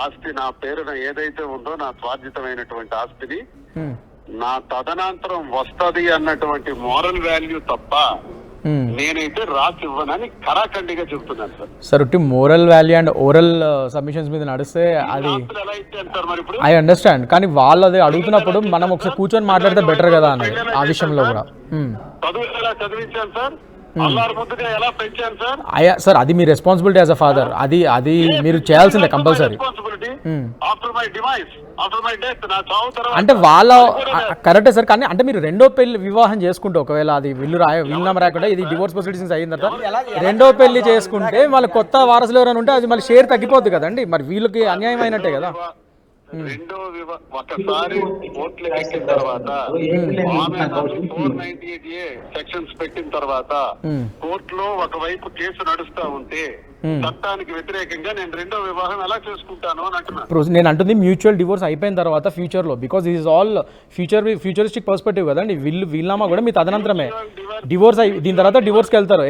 ఆస్తి నా పేరున ఏదైతే ఉందో నా స్వార్జితమైనటువంటి ఆస్తిని నా తదనంతరం వస్తది అన్నటువంటి మోరల్ వాల్యూ తప్ప నేనైతే రాసి ఇవ్వనని ఖరాఖండిగా చెప్తున్నాను సార్. సార్ ఉట్టి moral value and oral submissions మీద నడిస్తే అది ఐ అండర్స్టాండ్. కానీ వాళ్ళు అది అడుగుతున్నప్పుడు మనం ఒకసారి కూర్చొని మాట్లాడితే బెటర్ కదా అనేది ఆ విషయంలో కూడా. చదువు ఎలా చదివించాను సార్? అల్లారు ముద్దుగా ఎలా పెంచాను సార్? అయ్యా సార్ అది మీ రెస్పాన్సిబిలిటీ యాజ్ అ ఫాదర్. అది మీరు చేయాల్సిందే కంపల్సరీ. అంటే వాళ్ళ కరెక్టే సార్. కానీ అంటే మీరు రెండో పెళ్లి వివాహం చేసుకుంటే ఒకవేళ అది విల్లునామా రాకుండా ఇది డివోర్స్ ప్రొసీడింగ్స్ అయిన తర్వాత రెండో పెళ్లి చేసుకుంటే వాళ్ళ కొత్త వారసులు ఎవరైనా ఉంటే అది మళ్ళీ షేర్ తగ్గిపోద్ది కదండి. మరి వీళ్ళకి అన్యాయం అయినట్టే కదా. ఒకసారి కోర్టులు ఎక్కిన తర్వాత 498A సెక్షన్స్ పెట్టిన తర్వాత కోర్టులో ఒకవైపు కేసు నడుస్తా ఉంటే చట్టానికి వ్యతిరేకంగా నేను రెండో వివాహం ఎలా చేసుకుంటాను అని అంటున్నాను. నేను అంటుంది మ్యూచువల్ డివోర్స్ అయిపోయిన తర్వాత ఫ్యూచర్ లో, because it is all futuristic perspective కదండి. వీళ్ళనామా కూడా మీ తదనంతరమే డివోర్స్ దీని తర్వాత డివోర్స్కి వెళ్తారు.